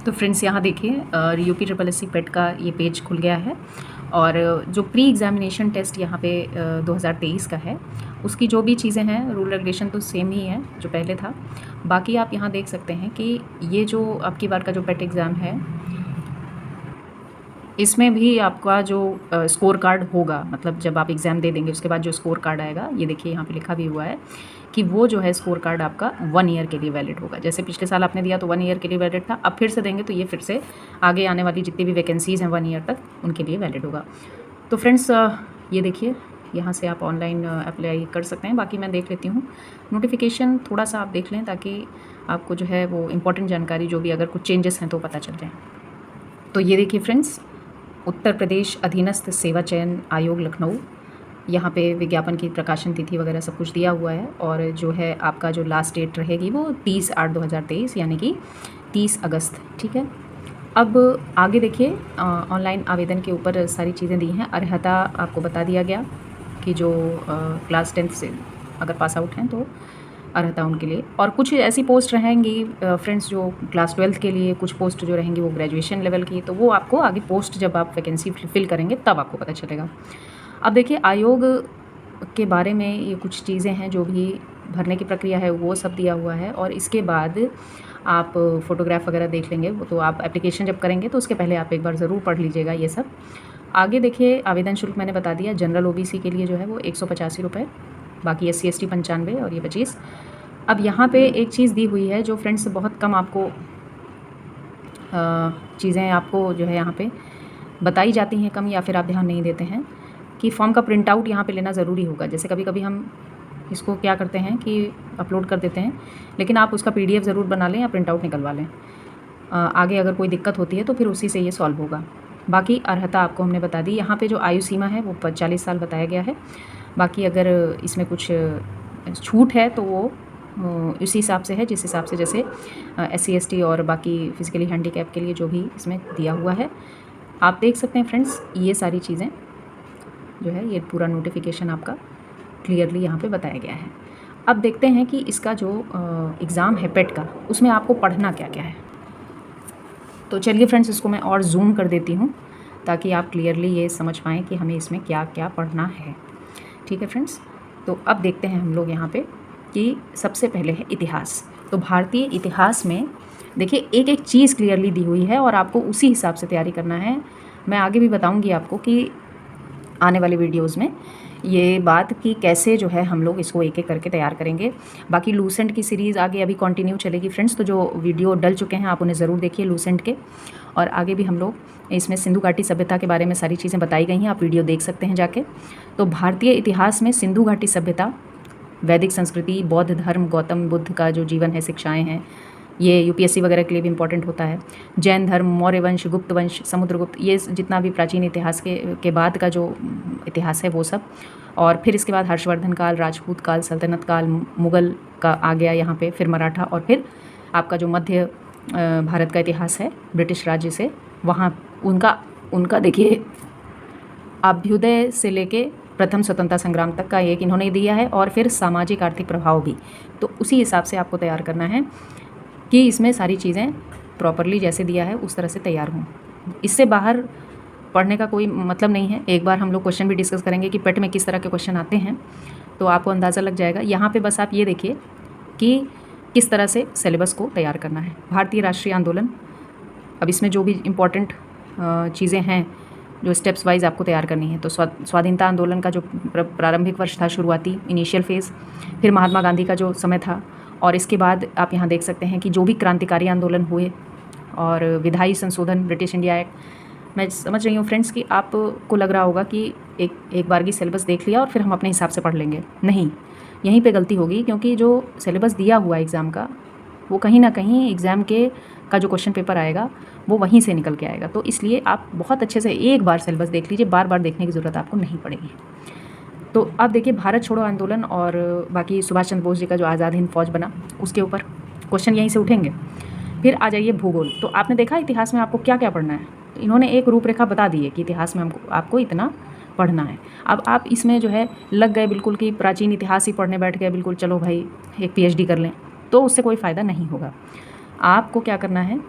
तो फ्रेंड्स यहाँ देखिए यूपी ट्रिपल एस सी पेट का ये पेज खुल गया है और जो प्री एग्जामिनेशन टेस्ट यहाँ पे 2023 का है उसकी जो भी चीज़ें हैं रूल रेगुलेशन तो सेम ही है जो पहले था। बाकी आप यहाँ देख सकते हैं कि ये जो अब की बार का जो पेट एग्ज़ाम है इसमें भी आपका जो स्कोर कार्ड होगा, मतलब जब आप एग्ज़ाम दे देंगे उसके बाद जो स्कोर कार्ड आएगा, ये देखिए यहाँ पे लिखा भी हुआ है कि वो जो है स्कोर कार्ड आपका 1 ईयर के लिए वैलिड होगा। जैसे पिछले साल आपने दिया तो 1 ईयर के लिए वैलिड था, अब फिर से देंगे तो ये फिर से आगे आने वाली जितनी भी वैकेंसीज़ हैं 1 ईयर तक उनके लिए वैलिड होगा। तो फ्रेंड्स ये देखिए यहाँ से आप ऑनलाइन अप्लाई कर सकते हैं। बाकी मैं देख लेती हूँ नोटिफिकेशन, थोड़ा सा आप देख लें ताकि आपको जो है वो इम्पोर्टेंट जानकारी जो भी अगर कुछ चेंजेस हैं तो पता चल जाए। तो ये देखिए फ्रेंड्स, उत्तर प्रदेश अधीनस्थ सेवा चयन आयोग लखनऊ, यहाँ पे विज्ञापन की प्रकाशन तिथि वगैरह सब कुछ दिया हुआ है और जो है आपका जो लास्ट डेट रहेगी वो 30/8/2023 यानी कि 30 अगस्त। ठीक है, अब आगे देखिए ऑनलाइन आवेदन के ऊपर सारी चीज़ें दी हैं। अर्हता आपको बता दिया गया कि जो क्लास 10th से अगर पास आउट हैं तो अर्हता उनके लिए, और कुछ ऐसी पोस्ट रहेंगी फ्रेंड्स जो क्लास 12th के लिए, कुछ पोस्ट जो रहेंगी वो ग्रेजुएशन लेवल की, तो वो आपको आगे पोस्ट जब आप वैकेंसी फिल करेंगे तब आपको पता चलेगा। अब देखिए आयोग के बारे में ये कुछ चीज़ें हैं जो भी भरने की प्रक्रिया है वो सब दिया हुआ है, और इसके बाद आप फ़ोटोग्राफ वगैरह देख लेंगे, वो तो आप एप्लीकेशन जब करेंगे तो उसके पहले आप एक बार ज़रूर पढ़ लीजिएगा ये सब। आगे देखिए आवेदन शुल्क मैंने बता दिया, जनरल ओबीसी के लिए जो है वो 185 रुपये, बाकी SC ST 95 और ये 25। अब यहाँ पे एक चीज़ दी हुई है जो फ्रेंड्स बहुत कम आपको चीज़ें आपको जो है यहाँ पे बताई जाती हैं कम, या फिर आप ध्यान नहीं देते हैं कि फॉर्म का प्रिंट आउट यहाँ पे लेना ज़रूरी होगा। जैसे कभी कभी हम इसको क्या करते हैं कि अपलोड कर देते हैं, लेकिन आप उसका PDF ज़रूर बना लें या प्रिंट आउट निकलवा लें। आगे अगर कोई दिक्कत होती है तो फिर उसी से ये सॉल्व होगा। बाकी अर्हता आपको हमने बता दी। यहाँ पे जो आयु सीमा है वो 40 साल बताया गया है। बाकी अगर इसमें कुछ छूट है तो वो इसी हिसाब से है जिस हिसाब से जैसे SC ST और बाकी फिज़िकली हैंडीकैप के लिए जो भी इसमें दिया हुआ है। आप देख सकते हैं फ्रेंड्स, ये सारी चीज़ें जो है ये पूरा नोटिफिकेशन आपका क्लियरली यहाँ पे बताया गया है। अब देखते हैं कि इसका जो एग्ज़ाम है पेट का, उसमें आपको पढ़ना क्या क्या है। तो चलिए फ्रेंड्स, इसको मैं और जूम कर देती हूँ ताकि आप क्लियरली ये समझ पाएँ कि हमें इसमें क्या क्या पढ़ना है। ठीक है फ्रेंड्स, तो अब देखते हैं हम लोग यहाँ पे कि सबसे पहले है इतिहास। तो भारतीय इतिहास में देखिए एक एक चीज़ क्लियरली दी हुई है और आपको उसी हिसाब से तैयारी करना है। मैं आगे भी बताऊँगी आपको कि आने वाले वीडियोज़ में ये बात कि कैसे जो है हम लोग इसको एक एक करके तैयार करेंगे। बाकी लूसेंट की सीरीज़ आगे अभी कंटिन्यू चलेगी फ्रेंड्स, तो जो वीडियो डल चुके हैं आप उन्हें ज़रूर देखिए लूसेंट के। और आगे भी हम लोग इसमें सिंधु घाटी सभ्यता के बारे में सारी चीज़ें बताई गई हैं, आप वीडियो देख सकते हैं जाके। तो भारतीय इतिहास में सिंधु घाटी सभ्यता, वैदिक संस्कृति, बौद्ध धर्म, गौतम बुद्ध का जो जीवन है, शिक्षाएँ हैं, ये UPSC वगैरह के लिए भी इम्पोर्टेंट होता है। जैन धर्म, मौर्य वंश, गुप्त वंश, समुद्रगुप्त, ये जितना भी प्राचीन इतिहास के बाद का जो इतिहास है वो सब। और फिर इसके बाद हर्षवर्धन काल, राजपूत काल, सल्तनत काल, मुग़ल का आ गया यहाँ पे, फिर मराठा, और फिर आपका जो मध्य भारत का इतिहास है ब्रिटिश राज्य से, वहाँ उनका देखिए अभ्युदय से लेके प्रथम स्वतंत्रता संग्राम तक का एक इन्होंने दिया है, और फिर सामाजिक आर्थिक प्रभाव भी। तो उसी हिसाब से आपको तैयार करना है कि इसमें सारी चीज़ें प्रॉपरली जैसे दिया है उस तरह से तैयार हों। इससे बाहर पढ़ने का कोई मतलब नहीं है। एक बार हम लोग क्वेश्चन भी डिस्कस करेंगे कि पेट में किस तरह के क्वेश्चन आते हैं, तो आपको अंदाज़ा लग जाएगा। यहाँ पे बस आप ये देखिए कि किस तरह से सिलेबस को तैयार करना है। भारतीय राष्ट्रीय आंदोलन, अब इसमें जो भी इम्पोर्टेंट चीज़ें हैं जो स्टेप्स वाइज आपको तैयार करनी है, तो स्वाधीनता आंदोलन का जो प्रारंभिक वर्ष था, शुरुआती इनिशियल फेज़, फिर महात्मा गांधी का जो समय था, और इसके बाद आप यहाँ देख सकते हैं कि जो भी क्रांतिकारी आंदोलन हुए और विधायी संशोधन, ब्रिटिश इंडिया एक्ट। मैं समझ रही हूँ फ्रेंड्स कि आपको लग रहा होगा कि एक बार की सिलेबस देख लिया और फिर हम अपने हिसाब से पढ़ लेंगे। नहीं, यहीं पे गलती होगी, क्योंकि जो सिलेबस दिया हुआ है एग्ज़ाम का, वो कहीं ना कहीं एग्ज़ाम का जो क्वेश्चन पेपर आएगा वो वहीं से निकल के आएगा। तो इसलिए आप बहुत अच्छे से एक बार सिलेबस देख लीजिए, बार बार देखने की ज़रूरत आपको नहीं पड़ेगी। तो अब देखिए भारत छोड़ो आंदोलन और बाकी सुभाष चंद्र बोस जी का जो आज़ाद हिंद फौज बना, उसके ऊपर क्वेश्चन यहीं से उठेंगे। फिर आ जाइए भूगोल। तो आपने देखा इतिहास में आपको क्या क्या पढ़ना है, तो इन्होंने एक रूपरेखा बता दी है कि इतिहास में आपको इतना पढ़ना है। अब आप इसमें जो है लग गए बिल्कुल कि प्राचीन इतिहास ही पढ़ने बैठ गए, बिल्कुल चलो भाई एक PhD कर लें, तो उससे कोई फ़ायदा नहीं होगा। आपको क्या करना है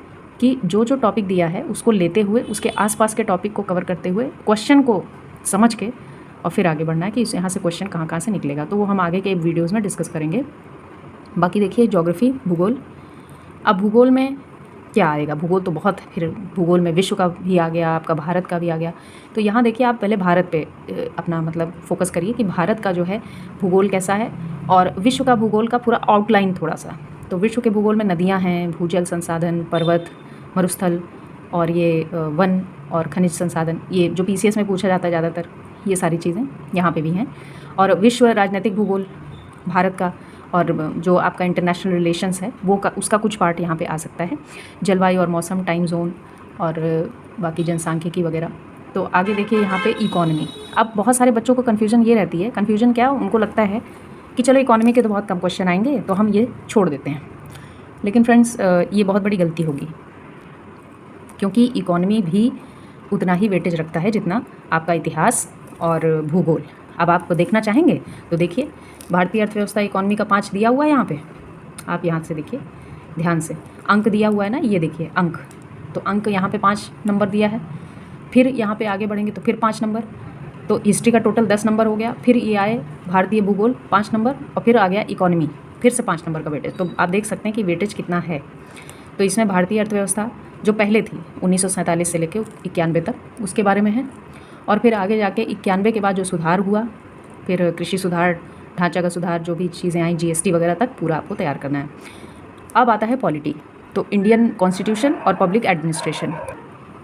कि जो जो टॉपिक दिया है उसको लेते हुए उसके आसपास के टॉपिक को कवर करते हुए क्वेश्चन को समझ के और फिर आगे बढ़ना है कि यहाँ से क्वेश्चन कहाँ कहाँ से निकलेगा। तो वो हम आगे के वीडियोज़ में डिस्कस करेंगे। बाकी देखिए ज्योग्राफी, भूगोल। अब भूगोल में क्या आएगा, भूगोल तो बहुत, फिर भूगोल में विश्व का भी आ गया, आपका भारत का भी आ गया। तो यहाँ देखिए आप पहले भारत पे अपना मतलब फोकस करिए कि भारत का जो है भूगोल कैसा है और विश्व का भूगोल का पूरा आउटलाइन थोड़ा सा। तो विश्व के भूगोल में नदियाँ हैं, भूजल संसाधन, पर्वत, मरुस्थल और ये वन और खनिज संसाधन, ये जो PCS में पूछा जाता है ज़्यादातर, ये सारी चीज़ें यहाँ पे भी हैं। और विश्व राजनीतिक भूगोल भारत का और जो आपका इंटरनेशनल रिलेशंस है वो उसका कुछ पार्ट यहाँ पे आ सकता है। जलवायु और मौसम, टाइम जोन और बाकी जनसांख्यिकी वगैरह। तो आगे देखिए यहाँ पे इकोनॉमी। अब बहुत सारे बच्चों को कन्फ्यूजन ये रहती है, कन्फ्यूजन क्या, उनको लगता है कि चलो इकोनॉमी के तो बहुत कम क्वेश्चन आएंगे तो हम ये छोड़ देते हैं। लेकिन फ्रेंड्स ये बहुत बड़ी गलती होगी, क्योंकि इकोनॉमी भी उतना ही वेटेज रखता है जितना आपका इतिहास और भूगोल। अब आप देखना चाहेंगे तो देखिए, भारतीय अर्थव्यवस्था इकोनॉमी का 5 दिया हुआ है यहाँ पे, आप यहाँ से देखिए ध्यान से, अंक दिया हुआ है ना, ये देखिए अंक, तो अंक यहाँ पे 5 नंबर दिया है। फिर यहाँ पे आगे बढ़ेंगे तो फिर 5 नंबर, तो हिस्ट्री का टोटल 10 नंबर हो गया। फिर ये आए भारतीय भूगोल 5 नंबर और फिर आ गया इकोनॉमी, फिर से 5 नंबर का वेटेज। तो आप देख सकते हैं कि वेटेज कितना है। तो इसमें भारतीय अर्थव्यवस्था जो पहले थी 1947 से लेकर 91 तक, उसके बारे में है। और फिर आगे जाके 91 के बाद जो सुधार हुआ, फिर कृषि सुधार, ढांचागत सुधार, जो भी चीज़ें आई, GST वगैरह तक पूरा आपको तैयार करना है। अब आता है पॉलिटी, तो इंडियन कॉन्स्टिट्यूशन और पब्लिक एडमिनिस्ट्रेशन।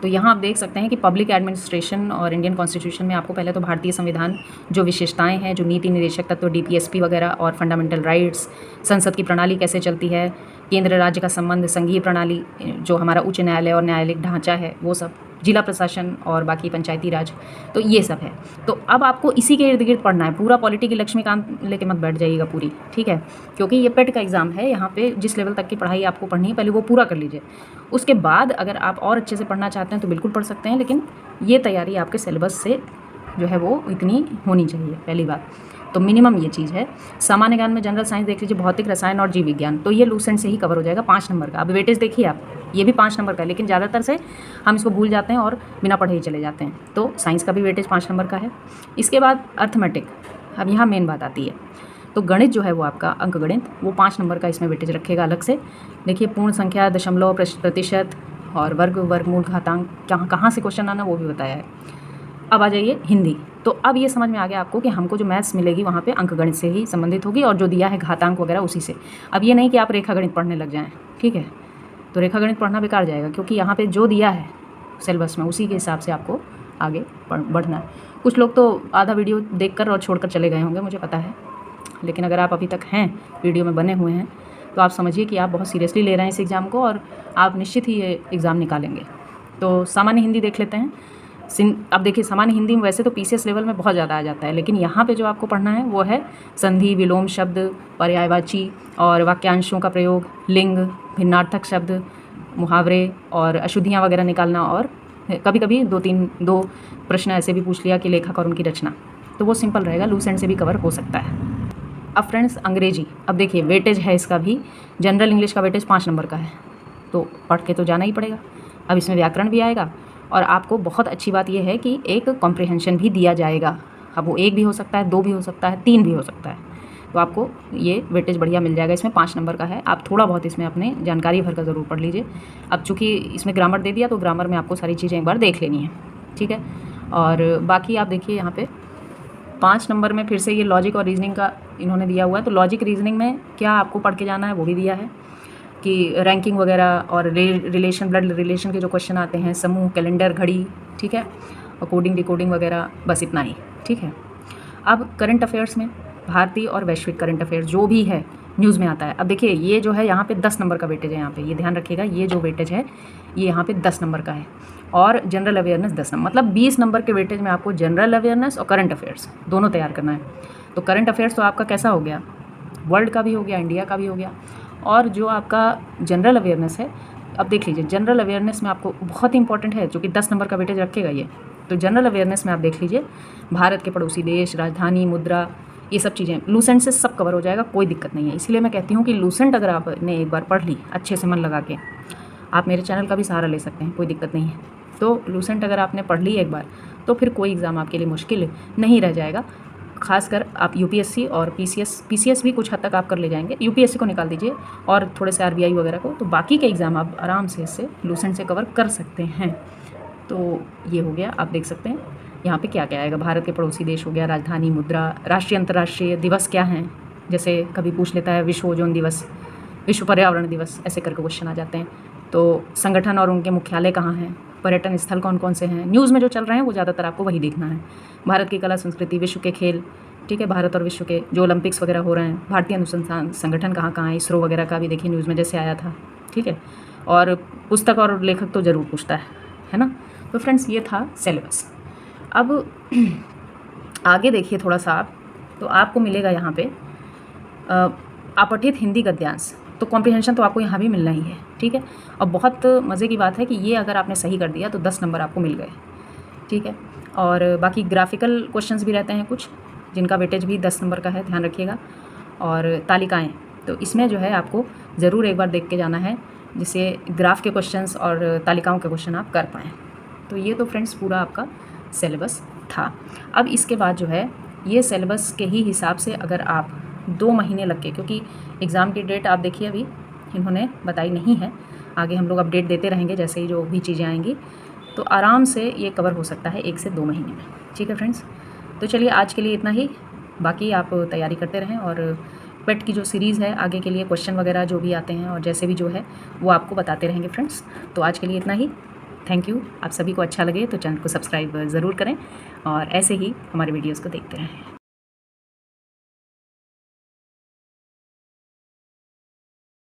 तो यहाँ आप देख सकते हैं कि पब्लिक एडमिनिस्ट्रेशन और इंडियन कॉन्स्टिट्यूशन में आपको पहले तो भारतीय संविधान, जो विशेषताएं हैं, जो नीति निदेशक तत्व, DPSP वगैरह और फंडामेंटल राइट्स, संसद की प्रणाली कैसे चलती है, केंद्र राज्य का संबंध, संघीय प्रणाली, जो हमारा उच्च न्यायालय और न्यायालयिक ढांचा है वो सब, जिला प्रशासन और बाकी पंचायती राज, तो ये सब है। तो अब आपको इसी के इर्द गिर्द पढ़ना है। पूरा पॉलिटी की लक्ष्मीकांत लेके मत बैठ जाइएगा पूरी, ठीक है, क्योंकि ये पेट का एग्ज़ाम है। यहाँ पे जिस लेवल तक की पढ़ाई आपको पढ़नी है पहले वो पूरा कर लीजिए। उसके बाद अगर आप और अच्छे से पढ़ना चाहते हैं तो बिल्कुल पढ़ सकते हैं, लेकिन ये तैयारी आपके सिलेबस से जो है वो इतनी होनी चाहिए, पहली बात तो मिनिमम ये चीज़ है। सामान्य ज्ञान में जनरल साइंस देख लीजिए, भौतिक, रसायन और जीव विज्ञान, तो ये लूसेंट से ही कवर हो जाएगा 5 नंबर का। अब वेटेज देखिए आप, ये भी 5 नंबर का है, लेकिन ज़्यादातर से हम इसको भूल जाते हैं और बिना पढ़े ही चले जाते हैं। तो साइंस का भी वेटेज 5 नंबर का है। इसके बाद अर्थमेटिक, अब यहाँ मेन बात आती है। तो गणित जो है वो आपका अंक गणित, वो 5 नंबर का इसमें वेटेज रखेगा अलग से। देखिए पूर्ण संख्या, दशमलव, प्रतिशत और वर्ग, वर्गमूल, घातांक, कहाँ से क्वेश्चन आना वो भी बताया है। अब आ जाइए हिंदी। तो अब ये समझ में आ गया आपको कि हमको जो मैथ्स मिलेगी वहाँ पे अंक गणित से ही संबंधित होगी और जो दिया है घातांक वगैरह उसी से। अब ये नहीं कि आप रेखा गणित पढ़ने लग जाएं, ठीक है, तो रेखा गणित पढ़ना बेकार जाएगा, क्योंकि यहाँ पे जो दिया है सिलेबस में उसी के हिसाब से आपको आगे बढ़ना है। कुछ लोग तो आधा वीडियो देखकर और छोड़कर चले गए होंगे, मुझे पता है, लेकिन अगर आप अभी तक हैं, वीडियो में बने हुए हैं, तो आप समझिए कि आप बहुत सीरियसली ले रहे हैं इस एग्ज़ाम को और आप निश्चित ही ये एग्ज़ाम निकालेंगे। तो सामान्य हिंदी देख लेते हैं। अब देखिए सामान्य हिंदी में वैसे तो PCS लेवल में बहुत ज़्यादा आ जाता है, लेकिन यहाँ पे जो आपको पढ़ना है वो है संधि, विलोम शब्द, पर्यायवाची और वाक्यांशों का प्रयोग, लिंग, भिन्नार्थक शब्द, मुहावरे और अशुद्धियाँ वगैरह निकालना। और कभी कभी 2 प्रश्न ऐसे भी पूछ लिया कि लेखक और उनकी रचना, तो वो सिंपल रहेगा, लूसेंट से भी कवर हो सकता है। अब फ्रेंड्स अंग्रेजी, अब देखिए वेटेज है इसका भी, जनरल इंग्लिश का वेटेज 5 नंबर का है, तो पढ़ के तो जाना ही पड़ेगा। अब इसमें व्याकरण भी आएगा और आपको बहुत अच्छी बात यह है कि एक कॉम्प्रिहेंशन भी दिया जाएगा। अब वो 1 भी हो सकता है, 2 भी हो सकता है, 3 भी हो सकता है, तो आपको ये वेटेज बढ़िया मिल जाएगा। इसमें 5 नंबर का है। आप थोड़ा बहुत इसमें अपने जानकारी भर कर ज़रूर पढ़ लीजिए। अब चूँकि इसमें ग्रामर दे दिया तो ग्रामर में आपको सारी चीज़ें एक बार देख लेनी है, ठीक है। और बाकी आप देखिए यहाँ पे 5 नंबर में फिर से ये लॉजिक और रीजनिंग का इन्होंने दिया हुआ है। तो लॉजिक रीजनिंग में क्या आपको पढ़ के जाना है वो भी दिया है कि रैंकिंग वगैरह और रिलेशन, ब्लड रिलेशन के जो क्वेश्चन आते हैं, समूह, कैलेंडर, घड़ी, ठीक है, और कोडिंग, डिकोडिंग वगैरह, बस इतना ही, ठीक है। अब करंट अफेयर्स में भारतीय और वैश्विक करंट अफेयर्स जो भी है न्यूज़ में आता है। अब देखिए ये जो है यहाँ पे 10 नंबर का वेटेज है, यहाँ पे ये ध्यान रखिएगा, ये जो वेटेज है ये यहाँ पे 10 नंबर का है और जनरल अवेयरनेस 10 नंबर, मतलब 20 नंबर के वेटेज में आपको जनरल अवेयरनेस और करंट अफेयर्स दोनों तैयार करना है। तो करंट अफेयर्स तो आपका कैसा हो गया, वर्ल्ड का भी हो गया, इंडिया का भी हो गया। और जो आपका जनरल अवेयरनेस है, अब देख लीजिए जनरल अवेयरनेस में आपको बहुत ही इंपॉर्टेंट है, जो कि 10 नंबर का वेटेज रखेगा ये। तो जनरल अवेयरनेस में आप देख लीजिए भारत के पड़ोसी देश, राजधानी, मुद्रा, ये सब चीज़ें लूसेंट से सब कवर हो जाएगा, कोई दिक्कत नहीं है। इसलिए मैं कहती हूँ कि लूसेंट अगर आपने एक बार पढ़ ली अच्छे से मन लगा के, आप मेरे चैनल का भी सहारा ले सकते हैं, कोई दिक्कत नहीं है। तो लूसेंट अगर आपने पढ़ ली एक बार तो फिर कोई एग्ज़ाम आपके लिए मुश्किल नहीं रह जाएगा। खासकर आप यूपीएससी और पीसीएस भी कुछ हद तक आप कर ले जाएंगे। यूपीएससी को निकाल दीजिए और थोड़े से आरबीआई वगैरह को, तो बाकी के एग्ज़ाम आप आराम से इससे लूसेंट से कवर कर सकते हैं। तो ये हो गया, आप देख सकते हैं यहाँ पे क्या क्या आएगा। भारत के पड़ोसी देश हो गया, राजधानी, मुद्रा, राष्ट्रीय अंतर्राष्ट्रीय दिवस क्या हैं, जैसे कभी पूछ लेता है विश्व ओजोन दिवस, विश्व पर्यावरण दिवस, ऐसे करके क्वेश्चन आ जाते हैं। तो संगठन और उनके मुख्यालय कहाँ हैं, पर्यटन स्थल कौन कौन से हैं, न्यूज़ में जो चल रहे हैं वो ज़्यादातर आपको वही देखना है। भारत की कला संस्कृति, विश्व के खेल, ठीक है, भारत और विश्व के जो ओलंपिक्स वगैरह हो रहे हैं, भारतीय अनुसंधान संगठन कहाँ कहाँ है, इसरो वगैरह का भी देखिए न्यूज़ में जैसे आया था, ठीक है। और पुस्तक और लेखक तो ज़रूर पूछता है ना। तो फ्रेंड्स ये था सिलेबस। अब आगे देखिए थोड़ा सा आप, तो आपको मिलेगा यहाँ पे अपठित हिंदी गद्यांश, तो कॉम्प्रिहेंशन तो आपको यहाँ भी मिलना ही है, ठीक है। और बहुत मज़े की बात है कि ये अगर आपने सही कर दिया तो 10 नंबर आपको मिल गए, ठीक है। और बाकी ग्राफिकल क्वेश्चंस भी रहते हैं कुछ, जिनका वेटेज भी 10 नंबर का है, ध्यान रखिएगा। और तालिकाएँ, तो इसमें जो है आपको ज़रूर एक बार देख के जाना है, जिससे ग्राफ के क्वेश्चंस और तालिकाओं के क्वेश्चन आप कर पाएँ। तो ये तो फ्रेंड्स पूरा आपका सिलेबस था। अब इसके बाद जो है ये सिलेबस के ही हिसाब से अगर आप 2 महीने लग के, क्योंकि एग्ज़ाम की डेट आप देखिए अभी इन्होंने बताई नहीं है, आगे हम लोग अपडेट देते रहेंगे जैसे ही जो भी चीज़ें आएंगी, तो आराम से ये कवर हो सकता है 1 से 2 महीने में, ठीक है फ्रेंड्स। तो चलिए आज के लिए इतना ही, बाकी आप तैयारी करते रहें और पेट की जो सीरीज़ है आगे के लिए क्वेश्चन वगैरह जो भी आते हैं और जैसे भी जो है वो आपको बताते रहेंगे फ्रेंड्स। तो आज के लिए इतना ही, थैंक यू। आप सभी को अच्छा लगे तो चैनल को सब्सक्राइब ज़रूर करें और ऐसे ही हमारे वीडियोज़ को देखते रहें।